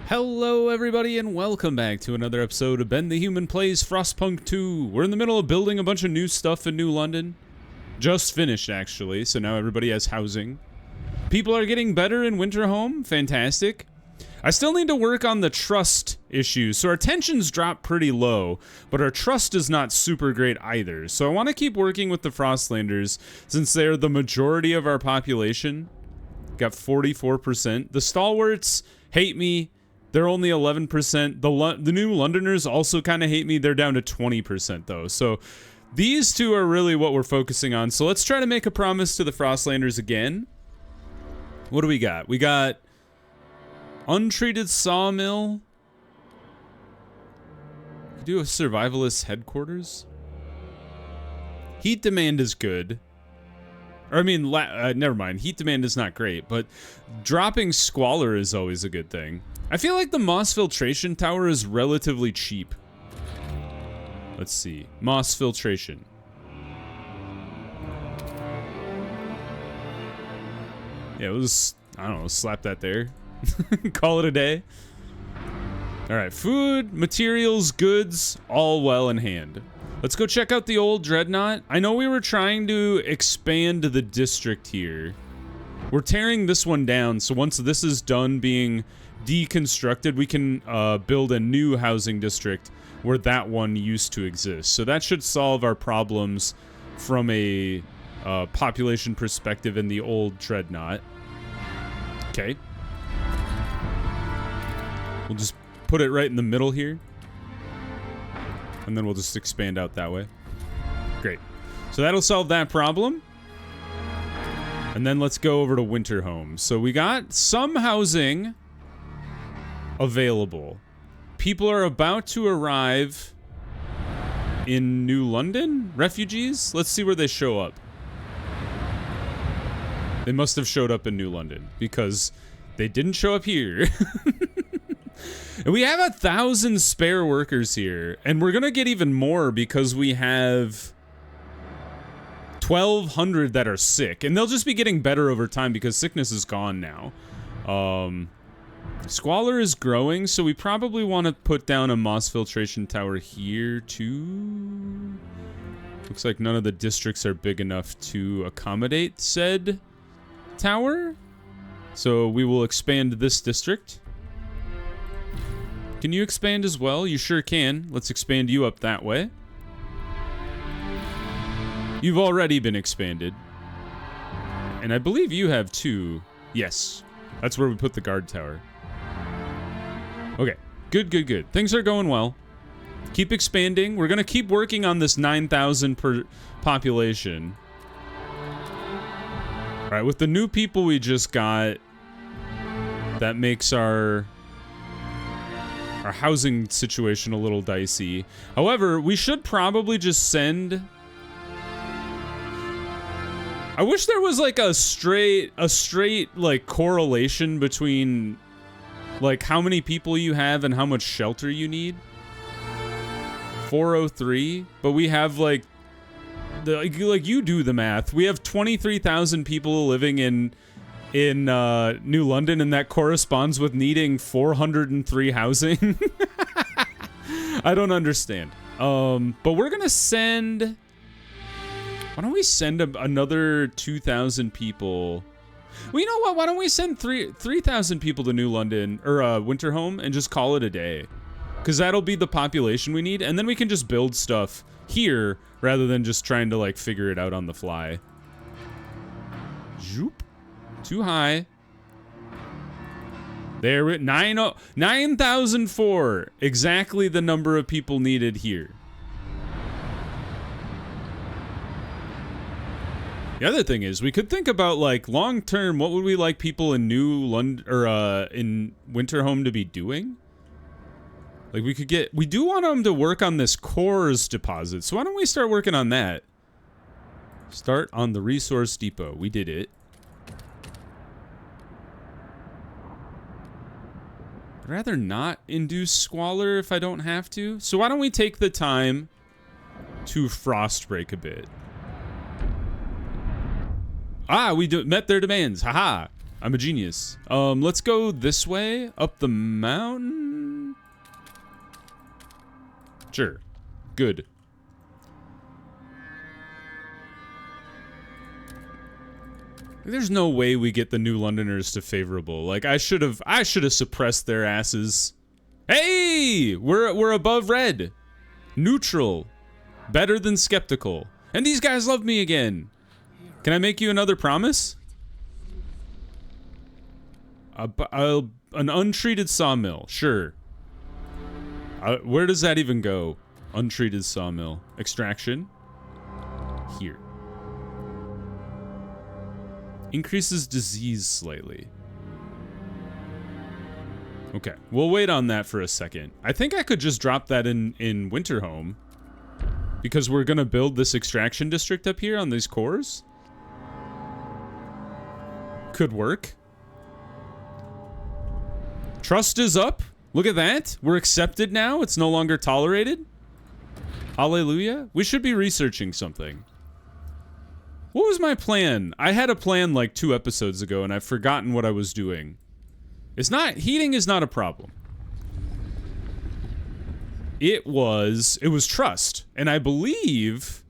Hello everybody and welcome back to another episode of Ben the Human Plays Frostpunk 2. We're in the middle of building a bunch of new stuff in New London. Just finished actually, so now everybody has housing. People are getting better in Winterhome, fantastic. I still need to work on the trust issues, so our tensions drop pretty low, but our trust is not super great either. So I want to keep working with the Frostlanders since they're the majority of our population. Got 44%. The Stalwarts hate me. They're only 11%. The New Londoners also kind of hate me. They're down to 20% though. So these two are really what we're focusing on. So let's try to make a promise to the Frostlanders again. What do we got? We got untreated sawmill. We do a survivalist headquarters. Heat demand is good. Or I mean, never mind. Heat demand is not great, but dropping squalor is always a good thing. I feel like the moss filtration tower is relatively cheap. Let's see. Moss filtration. Yeah, we'll just, I don't know, slap that there. Call it a day. Alright, food, materials, goods, all well in hand. Let's go check out the old dreadnought. I know we were trying to expand the district here. We're tearing this one down, so once this is done being deconstructed, we can build a new housing district where that one used to exist. So that should solve our problems from a population perspective in the old dreadnought. Okay. We'll just put it right in the middle here. And then we'll just expand out that way. Great. So that'll solve that problem. And then let's go over to Winterhome. So we got some housing available. People are about to arrive in New London? Refugees? Let's see where they show up. They must have showed up in New London because they didn't show up here. And we have 1,000 spare workers here, and we're gonna get even more because we have 1,200 that are sick, and they'll just be getting better over time because sickness is gone now. Squalor is growing, so we probably want to put down a moss filtration tower here too. Looks like none of the districts are big enough to accommodate said tower, so we will expand this district. Can you expand as well? You sure can. Let's expand you up that way. You've already been expanded. And I believe you have too. Yes. That's where we put the guard tower. Okay. Good, good, good. Things are going well. Keep expanding. We're going to keep working on this 9,000 per population. All right. With the new people we just got, that makes our housing situation a little dicey. However, we should probably just send... I wish there was like a straight like correlation between like how many people you have and how much shelter you need. 403, but we have like you do the math. We have 23,000 people living in New London, and that corresponds with needing 403 housing. I don't understand. But we're gonna send... Why don't we send another 2,000 people? Well, you know what? Why don't we send 3,000 people to New London, or Winterhome, and just call it a day? Because that'll be the population we need, and then we can just build stuff here, rather than just trying to, like, figure it out on the fly. Zoop. Too high. There, 9,004. Exactly the number of people needed here. The other thing is, we could think about, like, long term, what would we like people in New London, or in Winterhome to be doing? Like, we do want them to work on this cores deposit, so why don't we start working on that? Start on the resource depot. We did it. I'd rather not induce squalor if I don't have to. So why don't we take the time to frost break a bit? Ah, we met their demands. Haha. I'm a genius. Let's go this way, up the mountain. Sure. Good. There's no way we get the New Londoners to favorable. Like, I should have suppressed their asses. Hey! We're above red. Neutral. Better than skeptical. And these guys love me again. Can I make you another promise? An untreated sawmill. Sure. Where does that even go? Untreated sawmill. Extraction. Here. Increases disease slightly. Okay, we'll wait on that for a second. I think I could just drop that in Winterhome. Because we're gonna build this extraction district up here on these cores. Could work. Trust is up. Look at that. We're accepted now. It's no longer tolerated. Hallelujah. We should be researching something. What was my plan? I had a plan like 2 episodes ago and I've forgotten what I was doing. Heating is not a problem. It was trust. And I believe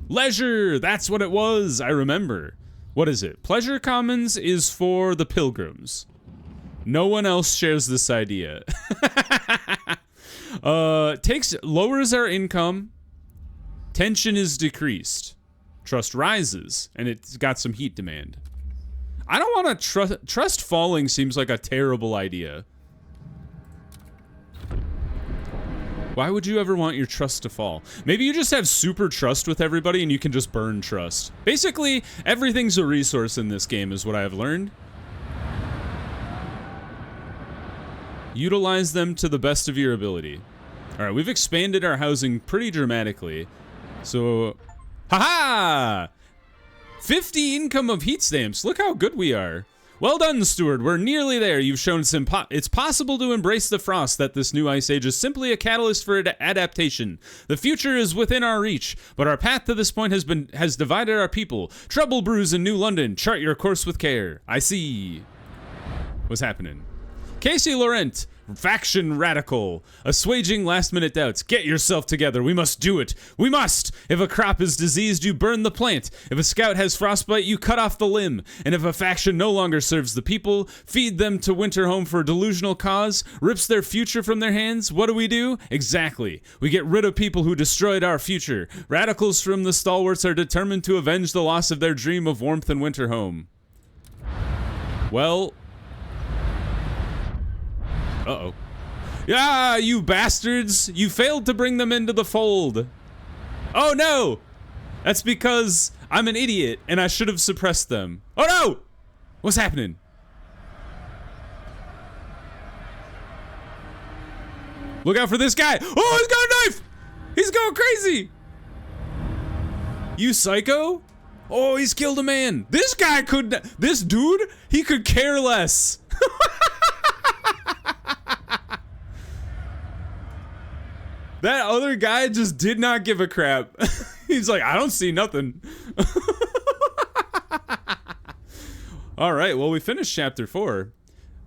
leisure, that's what it was. I remember. What is it? Pleasure Commons is for the pilgrims. No one else shares this idea. Lowers our income. Tension is decreased. Trust rises, and it's got some heat demand. I don't want to trust falling seems like a terrible idea. Why would you ever want your trust to fall? Maybe you just have super trust with everybody and you can just burn trust. Basically, everything's a resource in this game is what I have learned. Utilize them to the best of your ability. Alright, we've expanded our housing pretty dramatically. So, haha! 50 income of heat stamps. Look how good we are. Well done, Steward. We're nearly there. You've shown it's possible to embrace the frost, that this new ice age is simply a catalyst for adaptation. The future is within our reach, but our path to this point has divided our people. Trouble brews in New London. Chart your course with care. I see. What's happening? Casey Laurent, faction radical, assuaging last-minute doubts. Get yourself together. We must do it. We must. If a crop is diseased, you burn the plant. If a scout has frostbite, you cut off the limb. And if a faction no longer serves the people, feed them to Winterhome for a delusional cause, rips their future from their hands, what do? Exactly. We get rid of people who destroyed our future. Radicals from the stalwarts are determined to avenge the loss of their dream of warmth in Winterhome. Well... Uh-oh. Yeah, you bastards! You failed to bring them into the fold. Oh no! That's because I'm an idiot and I should have suppressed them. Oh no! What's happening? Look out for this guy! Oh, he's got a knife! He's going crazy! You psycho? Oh, he's killed a man. This guy this dude, he could care less. That other guy just did not give a crap. He's like, I don't see nothing. All right, well, we finished chapter 4.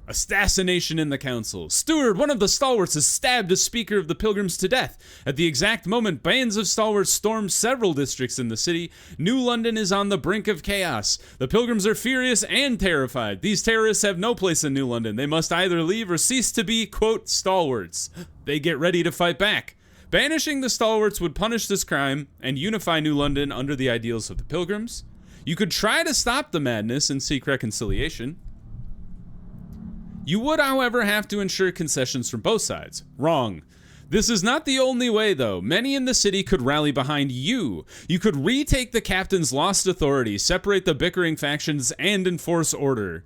Assassination in the council. Steward, one of the stalwarts, has stabbed a speaker of the pilgrims to death. At the exact moment, bands of stalwarts storm several districts in the city. New London is on the brink of chaos. The pilgrims are furious and terrified. These terrorists have no place in New London. They must either leave or cease to be, quote, stalwarts. They get ready to fight back. Banishing the stalwarts would punish this crime and unify New London under the ideals of the pilgrims. You could try to stop the madness and seek reconciliation. You would, however, have to ensure concessions from both sides. Wrong. This is not the only way, though. Many in the city could rally behind you. You could retake the captain's lost authority, separate the bickering factions, and enforce order.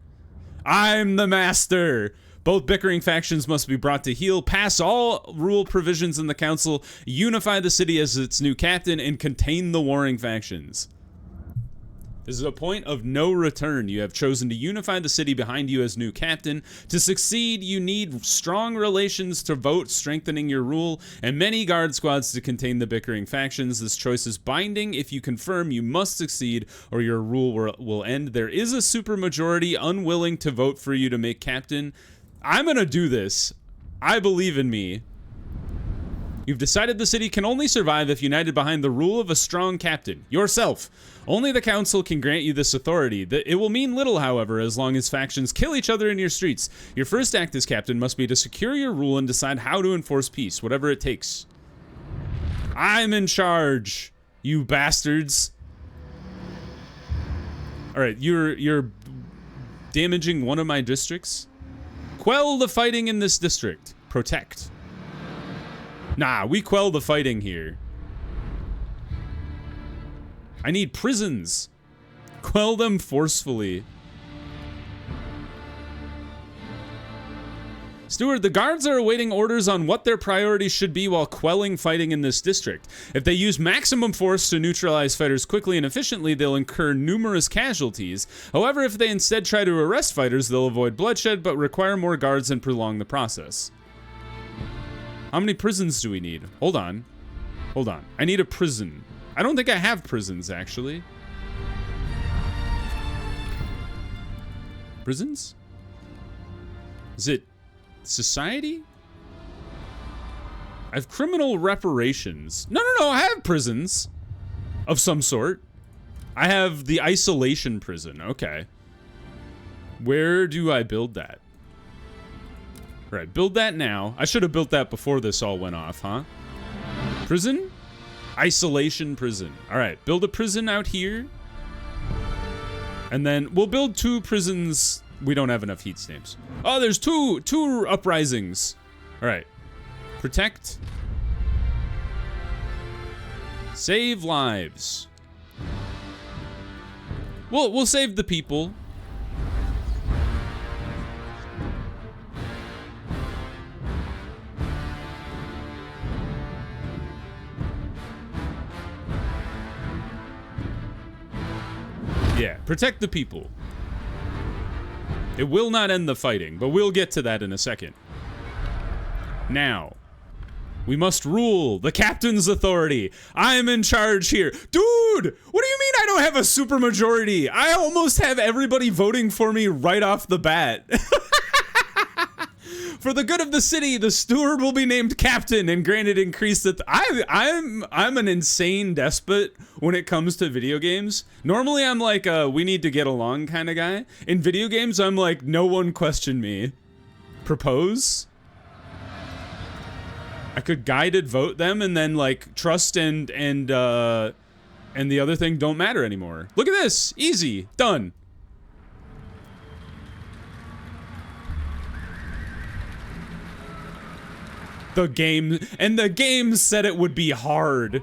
I'm the master! Both bickering factions must be brought to heel, pass all rule provisions in the council, unify the city as its new captain, and contain the warring factions. This is a point of no return. You have chosen to unify the city behind you as new captain. To succeed, you need strong relations to vote, strengthening your rule, and many guard squads to contain the bickering factions. This choice is binding. If you confirm, you must succeed or your rule will end. There is a supermajority unwilling to vote for you to make captain. I'm gonna do this. I believe in me. You've decided the city can only survive if united behind the rule of a strong captain, yourself. Only the council can grant you this authority. It will mean little, however, as long as factions kill each other in your streets. Your first act as captain must be to secure your rule and decide how to enforce peace, whatever it takes. I'm in charge, you bastards. All right, you're damaging one of my districts. Quell the fighting in this district. Protect. Nah, we quell the fighting here. I need prisons. Quell them forcefully. Steward, the guards are awaiting orders on what their priorities should be while quelling fighting in this district. If they use maximum force to neutralize fighters quickly and efficiently, they'll incur numerous casualties. However, if they instead try to arrest fighters, they'll avoid bloodshed but require more guards and prolong the process. How many prisons do we need? Hold on. Hold on. I need a prison. I don't think I have prisons, actually. Prisons? Is it society? I have criminal reparations. No, I have prisons of some sort. I have the isolation prison. Okay. Where do I build that? Right, build that now. I should have built that before this all went off, huh? Prison? Isolation prison. All right, build a prison out here. And then we'll build 2 prisons. We don't have enough heat stamps. Oh, there's two uprisings. All right. Protect. Save lives. We'll save the people. Yeah, protect the people. It will not end the fighting, but we'll get to that in a second. Now, we must rule the captain's authority. I'm in charge here. Dude, what do you mean I don't have a supermajority? I almost have everybody voting for me right off the bat. For the good of the city, the steward will be named captain and granted increased. I'm an insane despot when it comes to video games. Normally, I'm like we need to get along kind of guy. In video games, I'm like no one question me. Propose. I could guided vote them and then like trust and the other thing don't matter anymore. Look at this, easy, done. The game said it would be hard.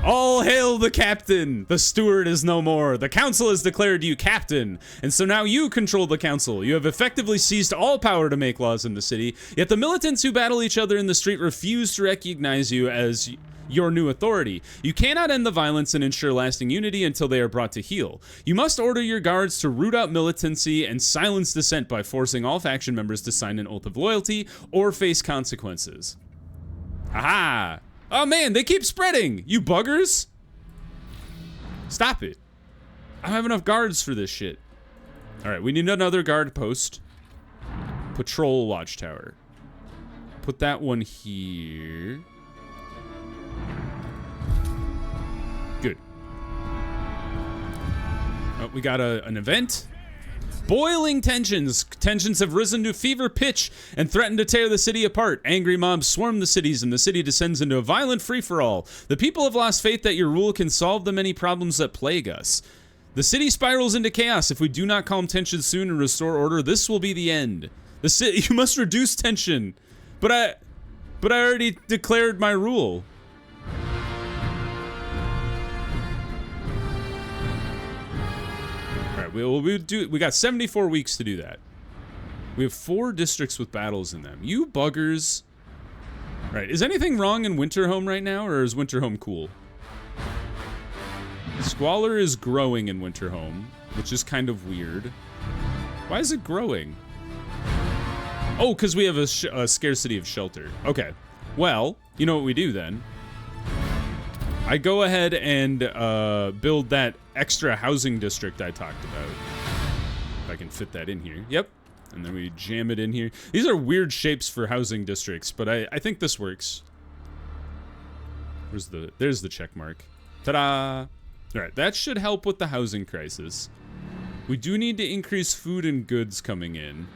All hail the captain! The steward is no more. The council has declared you captain, and so now you control the council. You have effectively seized all power to make laws in the city, yet the militants who battle each other in the street refuse to recognize you as your new authority. You cannot end the violence and ensure lasting unity until they are brought to heel. You must order your guards to root out militancy and silence dissent by forcing all faction members to sign an oath of loyalty or face consequences. Aha! Oh man, they keep spreading! You buggers! Stop it. I don't have enough guards for this shit. Alright, we need another guard post. Patrol watchtower. Put that one here. Good. Oh, we got an event. Boiling tensions. Tensions have risen to fever pitch and threaten to tear the city apart. Angry mobs swarm the cities and the city descends into a violent free-for-all. The people have lost faith that your rule can solve the many problems that plague us. The city spirals into chaos. If we do not calm tensions soon and restore order, this will be the end. The city, you must reduce tension. But I already declared my rule. We got 74 weeks to do that. We have 4 districts with battles in them. You buggers. Right, is anything wrong in Winterhome right now, or is Winterhome cool? Squalor is growing in Winterhome, which is kind of weird. Why is it growing? Oh, because we have a scarcity of shelter. Okay. Well, you know what we do then? I go ahead and build that extra housing district I talked about. If I can fit that in here. Yep. And then we jam it in here. These are weird shapes for housing districts, but I think this works. There's the check mark. Ta-da! Alright, that should help with the housing crisis. We do need to increase food and goods coming in.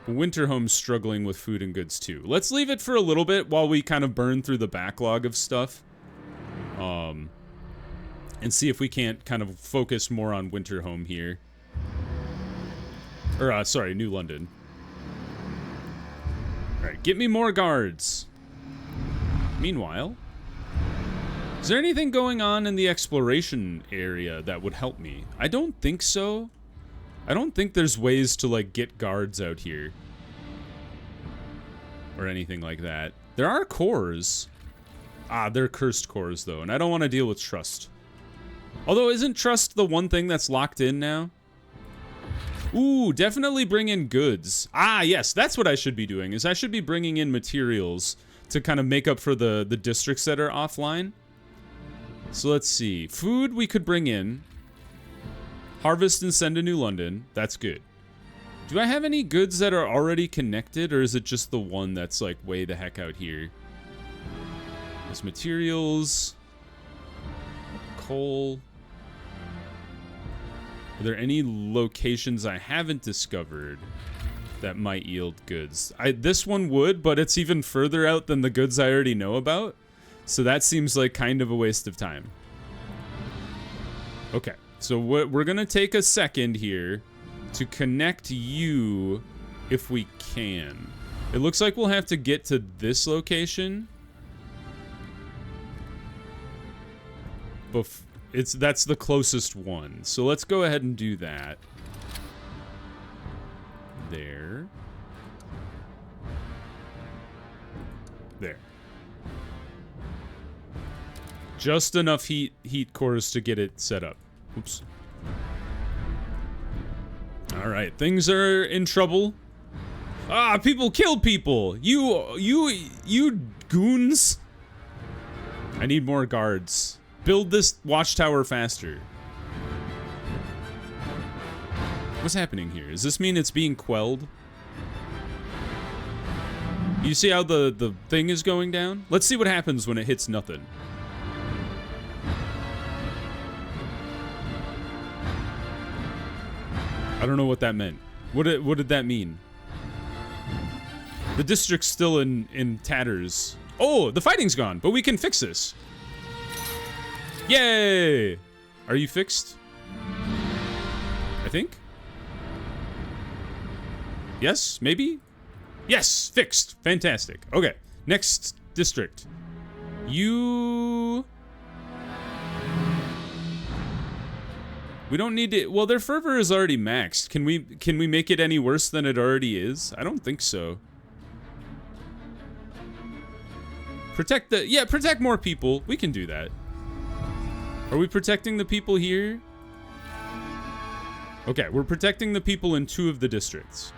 Winterhome's struggling with food and goods too. Let's leave it for a little bit while we kind of burn through the backlog of stuff. And see if we can't kind of focus more on Winterhome here. Or, sorry, New London. Alright, get me more guards. Meanwhile, is there anything going on in the exploration area that would help me? I don't think so. I don't think there's ways to, like, get guards out here. Or anything like that. There are cores. Ah, they're cursed cores, though, and I don't want to deal with trust. Although, isn't trust the one thing that's locked in now? Ooh, definitely bring in goods. Ah, yes, that's what I should be doing, is I should be bringing in materials to kind of make up for the districts that are offline. So let's see. Food we could bring in. Harvest and send to New London. That's good. Do I have any goods that are already connected, or is it just the one that's like way the heck out here? There's materials. Coal. Are there any locations I haven't discovered that might yield goods? This one would, but it's even further out than the goods I already know about. So that seems like kind of a waste of time. Okay. So we're going to take a second here to connect you if we can. It looks like we'll have to get to this location. That's the closest one. So let's go ahead and do that. There. There. Just enough heat cores to get it set up. Oops. All right, things are in trouble. Ah, people kill people. You goons. I need more guards. Build this watchtower faster. What's happening here? Does this mean it's being quelled? You see how the thing is going down? Let's see what happens when it hits nothing. I don't know what that meant. What did that mean? The district's still in tatters. Oh, the fighting's gone, but we can fix this. Yay! Are you fixed? I think. Yes, maybe? Yes, fixed. Fantastic. Okay, next district. You... We don't need to... Well, their fervor is already maxed. Can we make it any worse than it already is? I don't think so. Protect the... Yeah, protect more people. We can do that. Are we protecting the people here? Okay, we're protecting the people in 2 of the districts.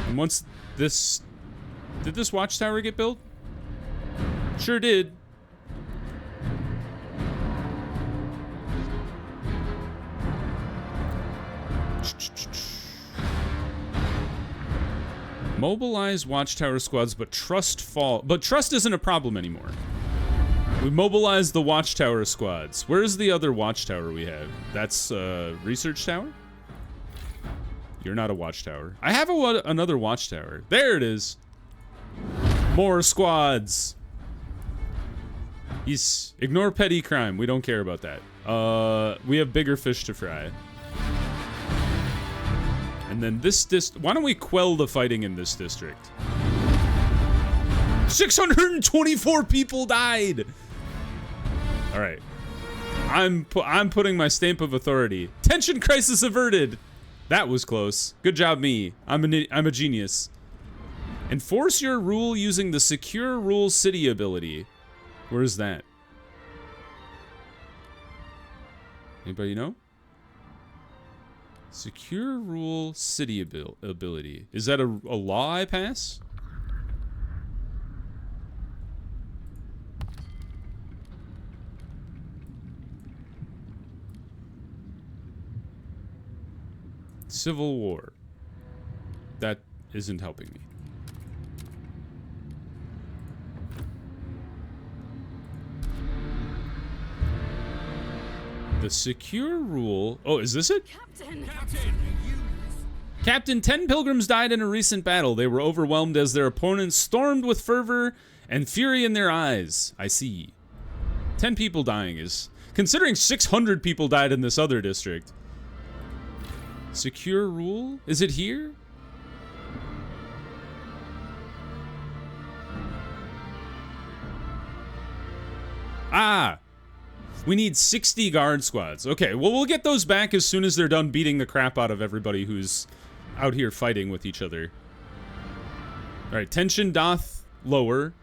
And once this... Did this watchtower get built? Sure did. Mobilize watchtower squads, but trust fall. But trust isn't a problem anymore. We mobilized the watchtower squads. Where's the other watchtower we have? That's research tower? You're not a watchtower. I have another watchtower. There it is. More squads. Ignore petty crime. We don't care about that. We have bigger fish to fry. And then this why don't we quell the fighting in this district? 624 people died. All right. I'm putting my stamp of authority. Tension crisis averted. That was close. Good job, me. I'm a genius. Enforce your rule using the secure rule city ability. Where's that? Anybody know? Secure rule city ability. Is that a law I pass? Civil war. That isn't helping me. The secure rule. Oh, is this it? Captain! Captain, 10 pilgrims died in a recent battle. They were overwhelmed as their opponents stormed with fervor and fury in their eyes. I see. 10 people dying is... Considering 600 people died in this other district. Secure rule? Is it here? Ah! We need 60 guard squads. Okay, well, we'll get those back as soon as they're done beating the crap out of everybody who's out here fighting with each other. Alright, tension doth lower.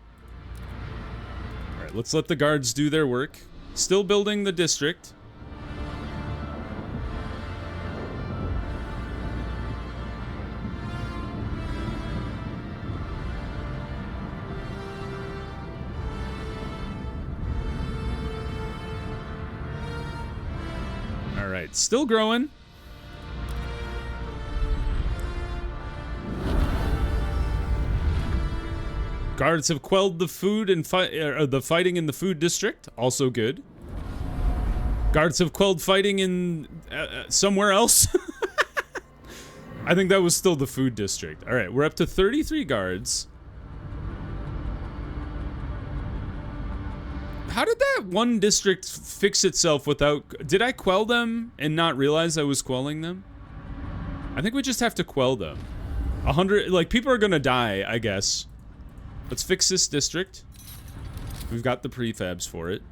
Alright, let's let the guards do their work. Still building the district. Alright, still growing. Guards have quelled the food and the fighting in the food district. Also good. Guards have quelled fighting in somewhere else. I think that was still the food district. Alright, we're up to 33 guards. How did that one district fix itself without... Did I quell them and not realize I was quelling them? I think we just have to quell them. 100... Like, people are gonna die, I guess. Let's fix this district. We've got the prefabs for it.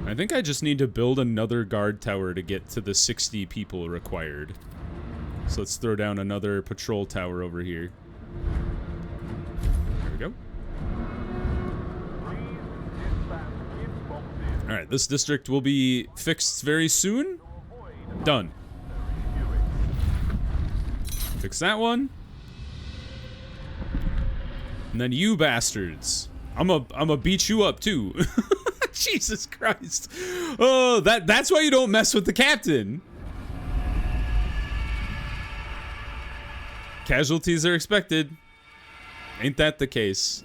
I think I just need to build another guard tower to get to the 60 people required. So let's throw down another patrol tower over here. Go. Alright, this district will be fixed very soon. Done. Fix that one. And then you bastards. I'm a beat you up too. Jesus Christ. Oh, that's why you don't mess with the captain. Casualties are expected. Ain't that the case?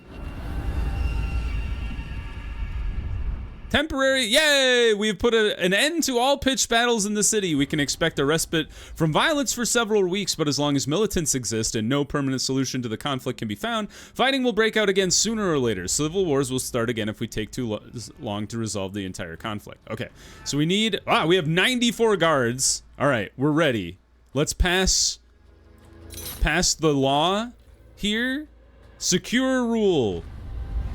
Temporary, yay! We've put an end to all pitched battles in the city. We can expect a respite from violence for several weeks, but as long as militants exist and no permanent solution to the conflict can be found, fighting will break out again sooner or later. Civil wars will start again if we take too long to resolve the entire conflict. Okay, so we need... we have 94 guards. All right, we're ready. Let's pass the law here. Secure rule.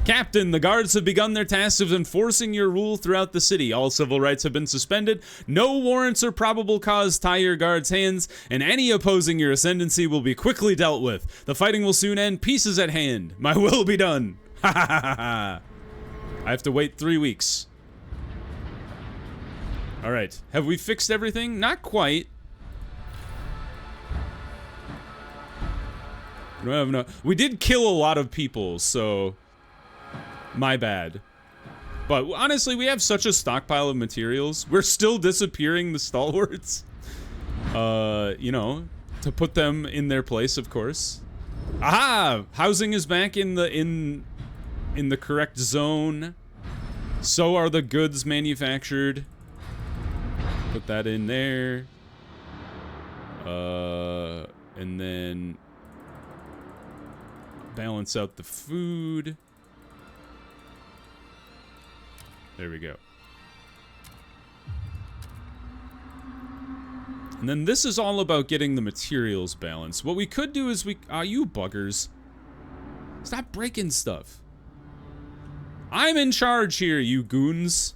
Captain, the guards have begun their task of enforcing your rule throughout the city. All civil rights have been suspended. No warrants or probable cause tie your guards' hands, and any opposing your ascendancy will be quickly dealt with. The fighting will soon end. Peace is at hand. My will be done. Ha ha ha ha. I have to wait 3 weeks. All right. Have we fixed everything? Not quite. We did kill a lot of people, so my bad. But honestly, we have such a stockpile of materials. We're still disappearing the stalwarts. You know, to put them in their place, of course. Aha! Housing is back in the correct zone. So are the goods manufactured. Put that in there. And then balance out the food. There we go. And then this is all about getting the materials balanced. What we could do is you buggers. Stop breaking stuff. I'm in charge here, you goons.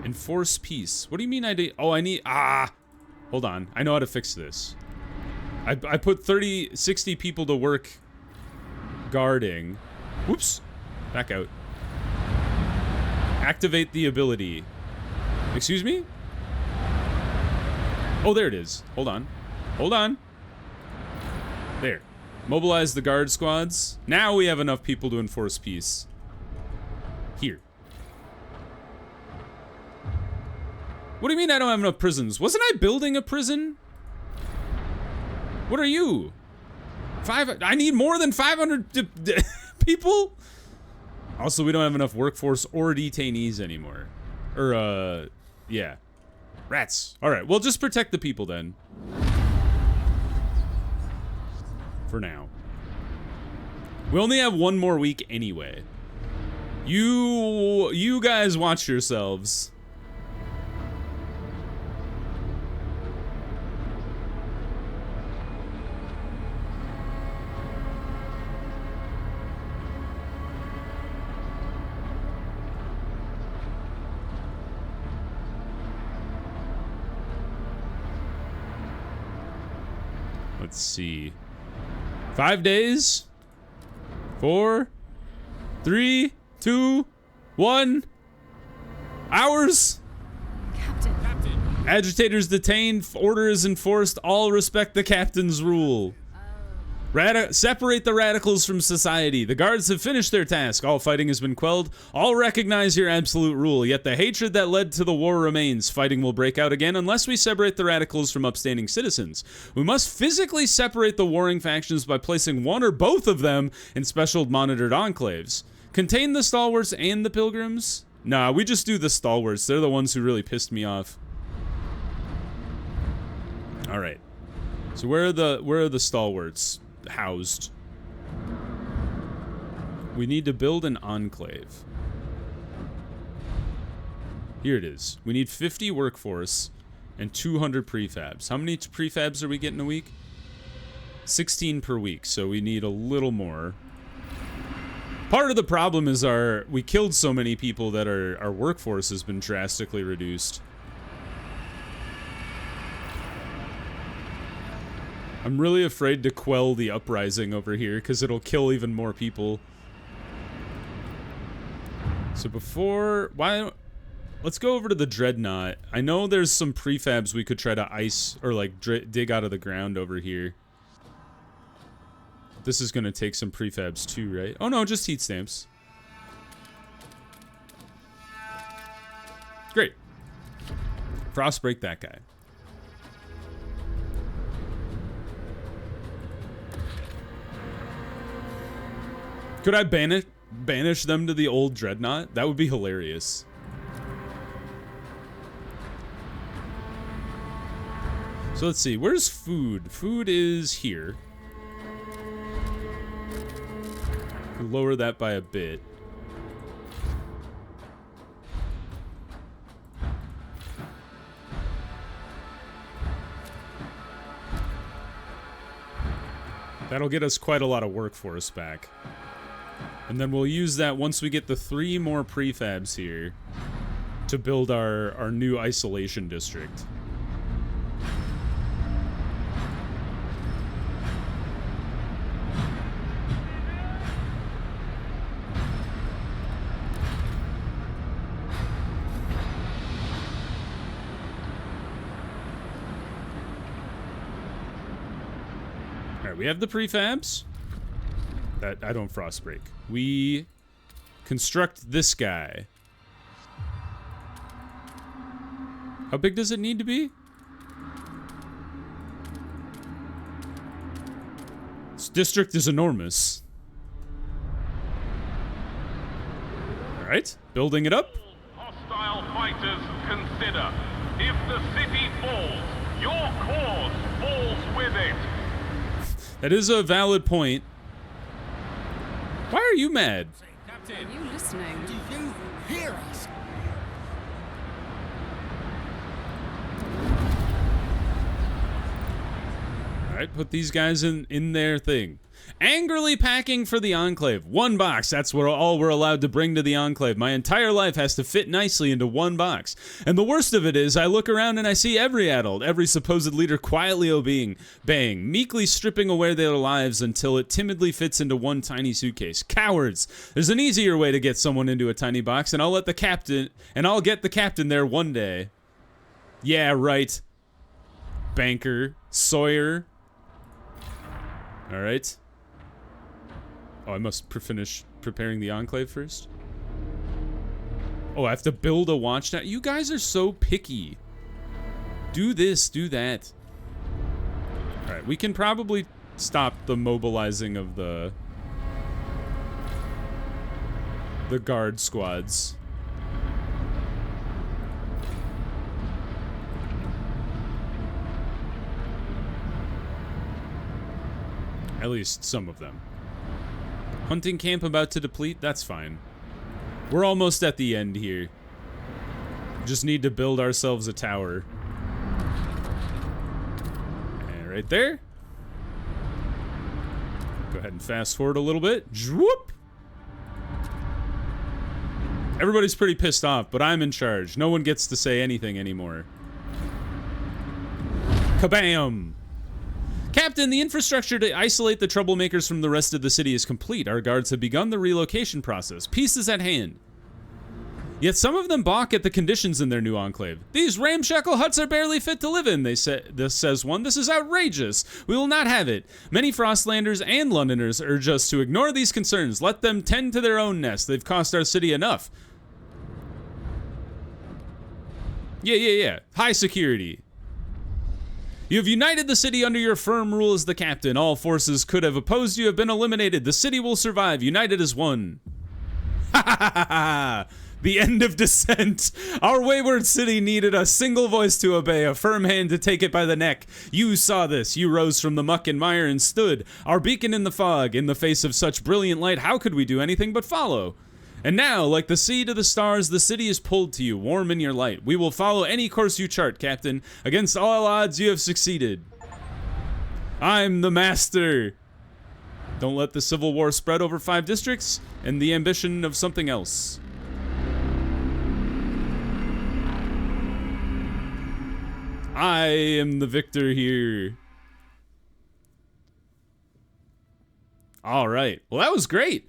Enforce peace. What do you mean I did? Oh, I need... Hold on. I know how to fix this. I put 60 people to work guarding. Whoops. Back out. Activate the ability. Excuse me? Oh, there it is. Hold on. Hold on. There. Mobilize the guard squads. Now we have enough people to enforce peace. Here. What do you mean I don't have enough prisons? Wasn't I building a prison? What are you? I need more than 500 people? Also, we don't have enough workforce or detainees anymore. Or, yeah. Rats. Alright, well, just protect the people then. For now. We only have one more week anyway. You guys watch yourselves. Let's see. 5 days. 4, 3, 2, 1. Hours. Captain. Agitators detained. Order is enforced. All respect the captain's rule. Separate the radicals from society. The guards have finished their task. All fighting has been quelled. All recognize your absolute rule. Yet the hatred that led to the war remains. Fighting will break out again unless we separate the radicals from upstanding citizens. We must physically separate the warring factions by placing one or both of them in special monitored enclaves. Contain the stalwarts and the pilgrims? Nah, we just do the stalwarts. They're the ones who really pissed me off. All right. So where are the stalwarts housed? We need to build an enclave. Here it is. We need 50 workforce and 200 prefabs. How many prefabs are we getting a week? 16 per week, so we need a little more. Part of the problem is we killed so many people that our workforce has been drastically reduced. I'm really afraid to quell the uprising over here because it'll kill even more people. So let's go over to the dreadnought. I know there's some prefabs we could try to ice or like dig out of the ground over here. This is going to take some prefabs too, right? Oh no, just heat stamps. Great. Frostbreak that guy. Could I banish them to the old dreadnought? That would be hilarious. So let's see, where's food? Food is here. Lower that by a bit. That'll get us quite a lot of workforce back. And then we'll use that once we get the 3 more prefabs here to build our new isolation district. Alright, we have the prefabs. I don't frostbreak. We construct this guy. How big does it need to be? This district is enormous. Alright, building it up. Hostile fighters, consider. If the city falls, your cause falls with it. That is a valid point. Why are you mad? Captain, are you listening? Do you hear us? Alright. Alright, put these guys in their thing. Angrily packing for the Enclave. 1 box, that's all we're allowed to bring to the Enclave. My entire life has to fit nicely into 1 box. And the worst of it is, I look around and I see every adult, every supposed leader quietly obeying, meekly stripping away their lives until it timidly fits into 1 tiny suitcase. Cowards! There's an easier way to get someone into a tiny box, and I'll get the captain there one day. Yeah, right. Banker. Sawyer. Alright. Oh, I must finish preparing the Enclave first. Oh, I have to build a watchtower. You guys are so picky. Do this, do that. Alright, we can probably stop the mobilizing of the guard squads. At least some of them. Hunting camp about to deplete? That's fine. We're almost at the end here. Just need to build ourselves a tower. And right there. Go ahead and fast forward a little bit. Whoop! Everybody's pretty pissed off, but I'm in charge. No one gets to say anything anymore. Kabam! Captain, the infrastructure to isolate the troublemakers from the rest of the city is complete. Our guards have begun the relocation process. Peace is at hand. Yet some of them balk at the conditions in their new enclave. These ramshackle huts are barely fit to live in, this says one. This is outrageous. We will not have it. Many Frostlanders and Londoners urge us to ignore these concerns. Let them tend to their own nest. They've cost our city enough. Yeah. High security. You have united the city under your firm rule as the captain. All forces could have opposed you have been eliminated. The city will survive, united as one. Ha ha ha ha! The end of dissent. Our wayward city needed a single voice to obey, a firm hand to take it by the neck. You saw this. You rose from the muck and mire and stood, our beacon in the fog. In the face of such brilliant light, how could we do anything but follow? And now, like the sea to the stars, the city is pulled to you, warm in your light. We will follow any course you chart, Captain. Against all odds, you have succeeded. I'm the master. Don't let the civil war spread over 5 districts and the ambition of something else. I am the victor here. All right. Well, that was great.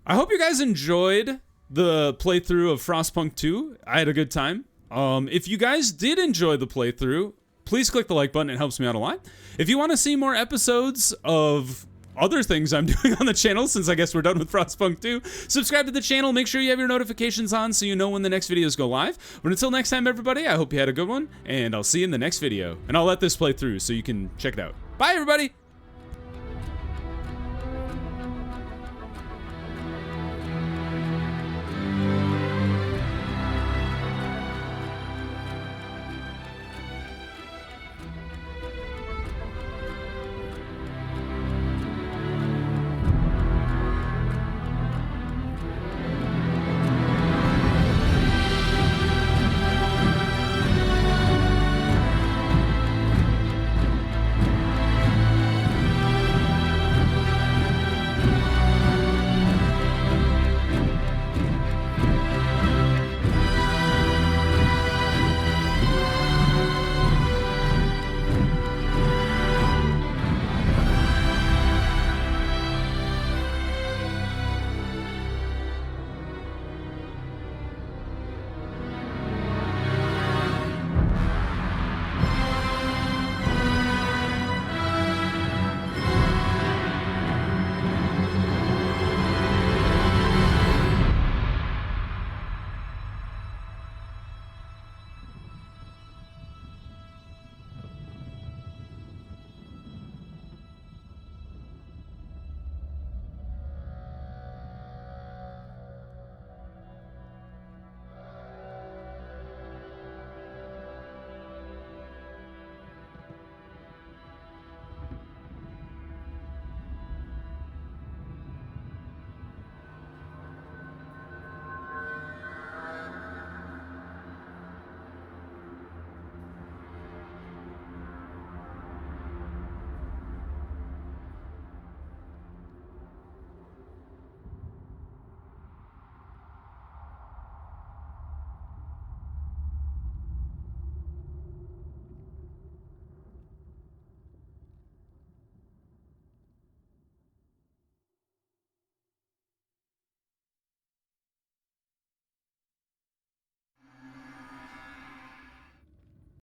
I hope you guys enjoyed the playthrough of Frostpunk 2. I had a good time. If you guys did enjoy the playthrough, please click the like button. It helps me out a lot. If you want to see more episodes of other things I'm doing on the channel, since I guess we're done with Frostpunk 2, subscribe to the channel. Make sure you have your notifications on so you know when the next videos go live. But until next time, everybody, I hope you had a good one, and I'll see you in the next video. And I'll let this play through so you can check it out. Bye, everybody!